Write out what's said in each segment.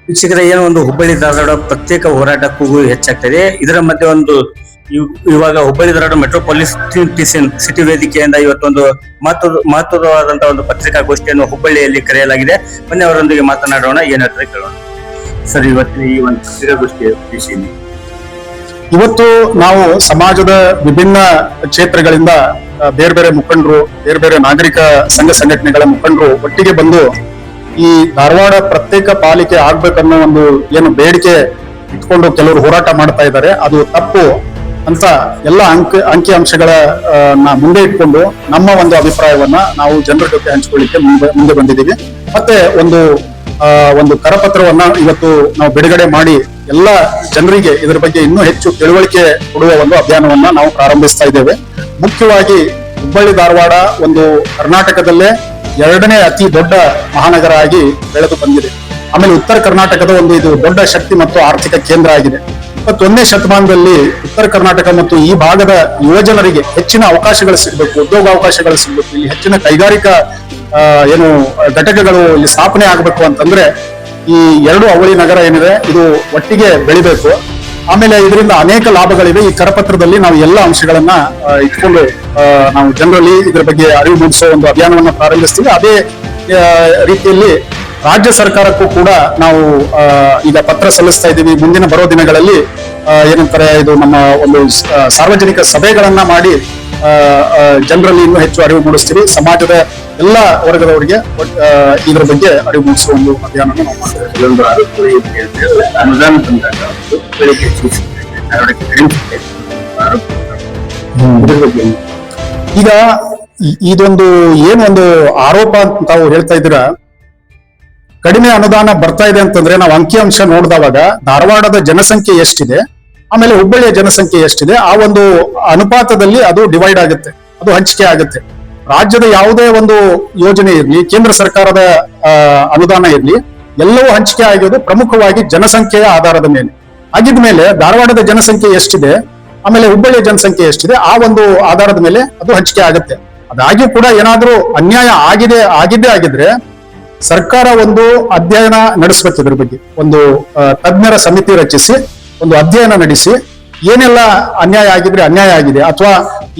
ವೀಕ್ಷಕರ ಏನು ಒಂದು ಹುಬ್ಬಳ್ಳಿ ಧಾರವಾಡ ಪ್ರತ್ಯೇಕ ಹೋರಾಟ ಕೂಗು ಹೆಚ್ಚಾಗ್ತದೆ. ಇದರ ಮಧ್ಯೆ ಒಂದು ಇವಾಗ ಹುಬ್ಬಳ್ಳಿ ಧಾರವಾಡ ಮೆಟ್ರೋಪಾಲಿಟನ್ ಸಿಟಿ ವೇದಿಕೆಯಿಂದ ಇವತ್ತೊಂದು ಮಹತ್ವವಾದಂತಹ ಒಂದು ಪತ್ರಿಕಾಗೋಷ್ಠಿಯನ್ನು ಹುಬ್ಬಳ್ಳಿಯಲ್ಲಿ ಕರೆಯಲಾಗಿದೆ. ಬನ್ನಿ ಅವರೊಂದಿಗೆ ಮಾತನಾಡೋಣ, ಏನ್ ಹೇಳ್ತಾರೆ ಕೇಳೋಣ. ಸರ್, ಇವತ್ತಿನ ಈ ಒಂದು ಪತ್ರಿಕಾಗೋಷ್ಠಿಯ ಉದ್ದೇಶ ಏನು? ಇವತ್ತು ನಾವು ಸಮಾಜದ ವಿಭಿನ್ನ ಕ್ಷೇತ್ರಗಳಿಂದ ಬೇರೆ ಬೇರೆ ಮುಖಂಡರು, ಬೇರೆ ಬೇರೆ ನಾಗರಿಕ ಸಂಘ ಸಂಘಟನೆಗಳ ಮುಖಂಡರು ಒಟ್ಟಿಗೆ ಬಂದು ಈ ಧಾರವಾಡ ಪ್ರತ್ಯೇಕ ಪಾಲಿಕೆ ಆಗ್ಬೇಕನ್ನೋ ಒಂದು ಏನು ಬೇಡಿಕೆ ಇಟ್ಕೊಂಡು ಕೆಲವರು ಹೋರಾಟ ಮಾಡ್ತಾ ಇದ್ದಾರೆ. ಅದು ತಪ್ಪು ಅಂತ ಎಲ್ಲ ಅಂಕಿ ಅಂಶಗಳ ಮುಂದೆ ಇಟ್ಕೊಂಡು ನಮ್ಮ ಒಂದು ಅಭಿಪ್ರಾಯವನ್ನ ನಾವು ಜನರ ಜೊತೆ ಹಂಚಿಕೊಳ್ಳಿಕ್ಕೆ ಮುಂದೆ ಬಂದಿದ್ದೀವಿ. ಮತ್ತೆ ಒಂದು ಕರಪತ್ರವನ್ನ ಇವತ್ತು ನಾವು ಬಿಡುಗಡೆ ಮಾಡಿ ಎಲ್ಲ ಜನರಿಗೆ ಇದರ ಬಗ್ಗೆ ಇನ್ನೂ ಹೆಚ್ಚು ತಿಳುವಳಿಕೆ ಕೊಡುವ ಒಂದು ಅಭಿಯಾನವನ್ನ ನಾವು ಪ್ರಾರಂಭಿಸ್ತಾ ಇದ್ದೇವೆ. ಮುಖ್ಯವಾಗಿ ಹುಬ್ಬಳ್ಳಿ ಧಾರವಾಡ ಒಂದು ಕರ್ನಾಟಕದಲ್ಲೇ 2ನೇ ಅತಿ ದೊಡ್ಡ ಮಹಾನಗರ ಆಗಿ ಬೆಳೆದು ಬಂದಿದೆ. ಆಮೇಲೆ ಉತ್ತರ ಕರ್ನಾಟಕದ ಇದು ದೊಡ್ಡ ಶಕ್ತಿ ಮತ್ತು ಆರ್ಥಿಕ ಕೇಂದ್ರ ಆಗಿದೆ. 21ನೇ ಶತಮಾನದಲ್ಲಿ ಉತ್ತರ ಕರ್ನಾಟಕ ಮತ್ತು ಈ ಭಾಗದ ಯುವಜನರಿಗೆ ಹೆಚ್ಚಿನ ಅವಕಾಶಗಳು ಸಿಗಬೇಕು, ಉದ್ಯೋಗ ಅವಕಾಶಗಳು ಸಿಗಬೇಕು, ಇಲ್ಲಿ ಹೆಚ್ಚಿನ ಕೈಗಾರಿಕಾ ಘಟಕಗಳು ಇಲ್ಲಿ ಸ್ಥಾಪನೆ ಆಗಬೇಕು ಅಂತಂದ್ರೆ ಈ 2 ಅವಳಿ ನಗರ ಏನಿದೆ ಇದು ಒಟ್ಟಿಗೆ ಬೆಳಿಬೇಕು. ಆಮೇಲೆ ಇದರಿಂದ ಅನೇಕ ಲಾಭಗಳಿವೆ. ಈ ಕರಪತ್ರದಲ್ಲಿ ನಾವು ಎಲ್ಲ ಅಂಶಗಳನ್ನ ಇಟ್ಕೊಂಡು ನಾವು ಜನರಲ್ಲಿ ಇದರ ಬಗ್ಗೆ ಅರಿವು ಮೂಡಿಸುವ ಒಂದು ಅಭಿಯಾನವನ್ನು ಪ್ರಾರಂಭಿಸ್ತೀವಿ. ಅದೇ ರೀತಿಯಲ್ಲಿ ರಾಜ್ಯ ಸರ್ಕಾರಕ್ಕೂ ಕೂಡ ನಾವು ಈಗ ಪತ್ರ ಸಲ್ಲಿಸ್ತಾ ಇದ್ದೀವಿ. ಮುಂದಿನ ಬರೋ ದಿನಗಳಲ್ಲಿ ಏನಂತಾರೆ ಇದು ನಮ್ಮ ಒಂದು ಸಾರ್ವಜನಿಕ ಸಭೆಗಳನ್ನ ಮಾಡಿ ಜನರಲ್ಲಿ ಇನ್ನೂ ಹೆಚ್ಚು ಅರಿವು ಮೂಡಿಸ್ತೀವಿ. ಸಮಾಜದ ಎಲ್ಲ ವರ್ಗದವರಿಗೆ ಇದರ ಬಗ್ಗೆ ಅರಿವು ಮೂಡಿಸುವ ಒಂದು ಅಭಿಯಾನ ನಾವು ಮಾಡ್ತೇವೆ. ಈಗ ಇದೊಂದು ಏನೊಂದು ಆರೋಪ ಅಂತ ತಾವು ಹೇಳ್ತಾ ಇದ್ದೀರಾ, ಕಡಿಮೆ ಅನುದಾನ ಬರ್ತಾ ಇದೆ ಅಂತಂದ್ರೆ ನಾವು ಅಂಕಿಅಂಶ ನೋಡಿದವಾಗ ಧಾರವಾಡದ ಜನಸಂಖ್ಯೆ ಎಷ್ಟಿದೆ, ಆಮೇಲೆ ಹುಬ್ಬಳ್ಳಿಯ ಜನಸಂಖ್ಯೆ ಎಷ್ಟಿದೆ, ಆ ಒಂದು ಅನುಪಾತದಲ್ಲಿ ಅದು ಡಿವೈಡ್ ಆಗುತ್ತೆ, ಅದು ಹಂಚಿಕೆ ಆಗುತ್ತೆ. ರಾಜ್ಯದ ಯಾವುದೇ ಒಂದು ಯೋಜನೆ ಇರಲಿ, ಕೇಂದ್ರ ಸರ್ಕಾರದ ಅನುದಾನ ಇರಲಿ, ಎಲ್ಲವೂ ಹಂಚಿಕೆ ಆಗೋದು ಪ್ರಮುಖವಾಗಿ ಜನಸಂಖ್ಯೆಯ ಆಧಾರದ ಮೇಲೆ. ಆಗಿದ್ಮೇಲೆ ಧಾರವಾಡದ ಜನಸಂಖ್ಯೆ ಎಷ್ಟಿದೆ, ಆಮೇಲೆ ಹುಬ್ಬಳ್ಳಿಯ ಜನಸಂಖ್ಯೆ ಎಷ್ಟಿದೆ, ಆ ಒಂದು ಆಧಾರದ ಮೇಲೆ ಅದು ಹಂಚಿಕೆ ಆಗುತ್ತೆ. ಅದಾಗಿಯೂ ಕೂಡ ಏನಾದ್ರೂ ಅನ್ಯಾಯ ಆಗಿದ್ದೇ ಆಗಿದ್ರೆ ಸರ್ಕಾರ ಒಂದು ಅಧ್ಯಯನ ನಡೆಸಬೇಕು. ಇದ್ರ ಬಗ್ಗೆ ಒಂದು ತಜ್ಞರ ಸಮಿತಿ ರಚಿಸಿ ಒಂದು ಅಧ್ಯಯನ ನಡೆಸಿ ಏನೆಲ್ಲ ಅನ್ಯಾಯ ಆಗಿದೆ ಅಥವಾ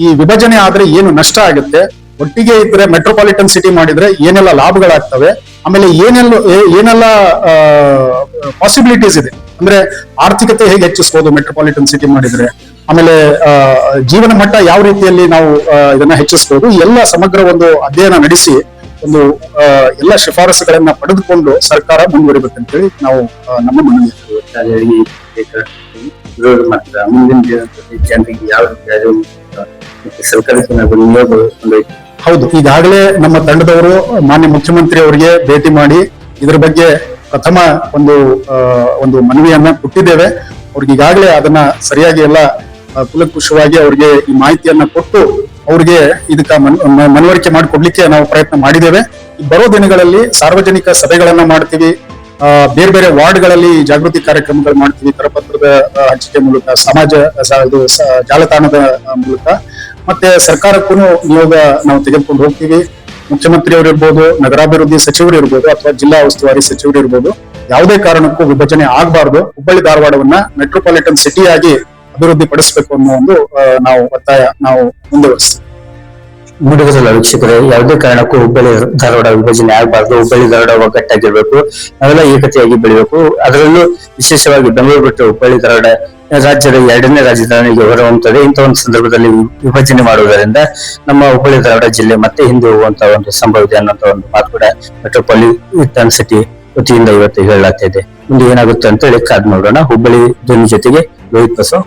ಈ ವಿಭಜನೆ ಆದ್ರೆ ಏನು ನಷ್ಟ ಆಗುತ್ತೆ, ಒಟ್ಟಿಗೆ ಇದ್ರೆ ಮೆಟ್ರೋಪಾಲಿಟನ್ ಸಿಟಿ ಮಾಡಿದ್ರೆ ಏನೆಲ್ಲ ಲಾಭಗಳಾಗ್ತವೆ, ಆಮೇಲೆ ಏನೆಲ್ಲ ಪಾಸಿಬಿಲಿಟೀಸ್ ಇದೆ, ಅಂದ್ರೆ ಆರ್ಥಿಕತೆ ಹೇಗೆ ಹೆಚ್ಚಿಸಬಹುದು ಮೆಟ್ರೋಪಾಲಿಟನ್ ಸಿಟಿ ಮಾಡಿದ್ರೆ, ಆಮೇಲೆ ಜೀವನ ಮಟ್ಟ ಯಾವ ರೀತಿಯಲ್ಲಿ ನಾವು ಇದನ್ನ ಹೆಚ್ಚಿಸಬಹುದು, ಎಲ್ಲ ಸಮಗ್ರ ಒಂದು ಅಧ್ಯಯನ ನಡೆಸಿ ಒಂದು ಎಲ್ಲ ಶಿಫಾರಸುಗಳನ್ನ ಪಡೆದುಕೊಂಡು ಸರ್ಕಾರ ಮುಂದುವರಿಬೇಕಂತೇಳಿ ನಾವು ನಮ್ಮ ಮನವಿ. ಹೌದು, ಈಗಾಗಲೇ ನಮ್ಮ ತಂಡದವರು ಮಾನ್ಯ ಮುಖ್ಯಮಂತ್ರಿ ಅವರಿಗೆ ಭೇಟಿ ಮಾಡಿ ಇದರ ಬಗ್ಗೆ ಪ್ರಥಮ ಒಂದು ಮನವಿಯನ್ನ ಕೊಟ್ಟಿದ್ದೇವೆ. ಅವ್ರಿಗೆ ಈಗಾಗಲೇ ಅದನ್ನ ಸರಿಯಾಗಿ ಎಲ್ಲ ಕುಲಂಕುಷವಾಗಿ ಅವ್ರಿಗೆ ಈ ಮಾಹಿತಿಯನ್ನ ಕೊಟ್ಟು ಅವ್ರಿಗೆ ಇದಕ್ಕ ಮನವರಿಕೆ ಮಾಡಿಕೊಡ್ಲಿಕ್ಕೆ ನಾವು ಪ್ರಯತ್ನ ಮಾಡಿದ್ದೇವೆ. ಬರೋ ದಿನಗಳಲ್ಲಿ ಸಾರ್ವಜನಿಕ ಸಭೆಗಳನ್ನ ಮಾಡ್ತೀವಿ, ಬೇರೆ ಬೇರೆ ವಾರ್ಡ್ಗಳಲ್ಲಿ ಜಾಗೃತಿ ಕಾರ್ಯಕ್ರಮಗಳು ಮಾಡ್ತೀವಿ, ಕರಪತ್ರದ ಹಂಚಿಕೆ ಮೂಲಕ, ಜಾಲತಾಣದ ಮೂಲಕ, ಮತ್ತೆ ಸರ್ಕಾರಕ್ಕೂ ನಿಯೋಗ ನಾವು ತೆಗೆದುಕೊಂಡು ಹೋಗ್ತೀವಿ. ಮುಖ್ಯಮಂತ್ರಿಯವರು ಇರ್ಬೋದು, ನಗರಾಭಿವೃದ್ಧಿ ಸಚಿವರು ಇರ್ಬೋದು, ಅಥವಾ ಜಿಲ್ಲಾ ಉಸ್ತುವಾರಿ ಸಚಿವರು ಇರ್ಬೋದು, ಯಾವುದೇ ಕಾರಣಕ್ಕೂ ವಿಭಜನೆ ಆಗಬಾರ್ದು, ಹುಬ್ಬಳ್ಳಿ ಧಾರವಾಡವನ್ನ ಮೆಟ್ರೋಪಾಲಿಟನ್ ಸಿಟಿಯಾಗಿ ಅಭಿವೃದ್ಧಿ ಪಡಿಸಬೇಕು ಅನ್ನೋ ಒಂದು ಒತ್ತಾಯ ನಾವು ಮುಂದುವರಿಸ್ತೀವಿ. ನೋಡಿದ್ರಲ್ಲ ವೀಕ್ಷಕರೇ, ಯಾವುದೇ ಕಾರಣಕ್ಕೂ ಹುಬ್ಬಳ್ಳಿ ಧಾರವಾಡ ವಿಭಜನೆ ಆಗಬಾರ್ದು, ಹುಬ್ಬಳ್ಳಿ ಧಾರವಾಡ ಒಗ್ಗಟ್ಟಾಗಿರ್ಬೇಕು, ನಾವೆಲ್ಲ ಏಕತೆಯಾಗಿ ಬೆಳಿಬೇಕು. ಅದರಲ್ಲೂ ವಿಶೇಷವಾಗಿ ಬೆಂಗಳೂರು ಬಿಟ್ಟು ಹುಬ್ಬಳ್ಳಿ ಧಾರವಾಡ ರಾಜ್ಯದ 2ನೇ ರಾಜಧಾನಿಗೆ ಹೊರಹೊಮ್ಮುತ್ತದೆ. ಇಂಥ ಒಂದು ಸಂದರ್ಭದಲ್ಲಿ ವಿಭಜನೆ ಮಾಡುವುದರಿಂದ ನಮ್ಮ ಹುಬ್ಬಳ್ಳಿ ಧಾರವಾಡ ಜಿಲ್ಲೆ ಮತ್ತೆ ಹಿಂದೆ ಹೋಗುವಂತಹ ಒಂದು ಸಂಭವ ಇದೆ ಅನ್ನೋ ಒಂದು ಮಾತು ಕೂಡ ಮೆಟ್ರೋಪಾಲಿಟನ್ ಸಿಟಿ ವತಿಯಿಂದ ಇವತ್ತು ಹೇಳಲಾಗ್ತಾ ಇದೆ. ಮುಂದೆ ಏನಾಗುತ್ತೆ ಅಂತ ಹೇಳಿ ಕಾದ್ ನೋಡೋಣ. ಹುಬ್ಬಳ್ಳಿ ಧ್ವನಿ ಜೊತೆಗೆ ಲೋಹಿತ್ ಬಸವ.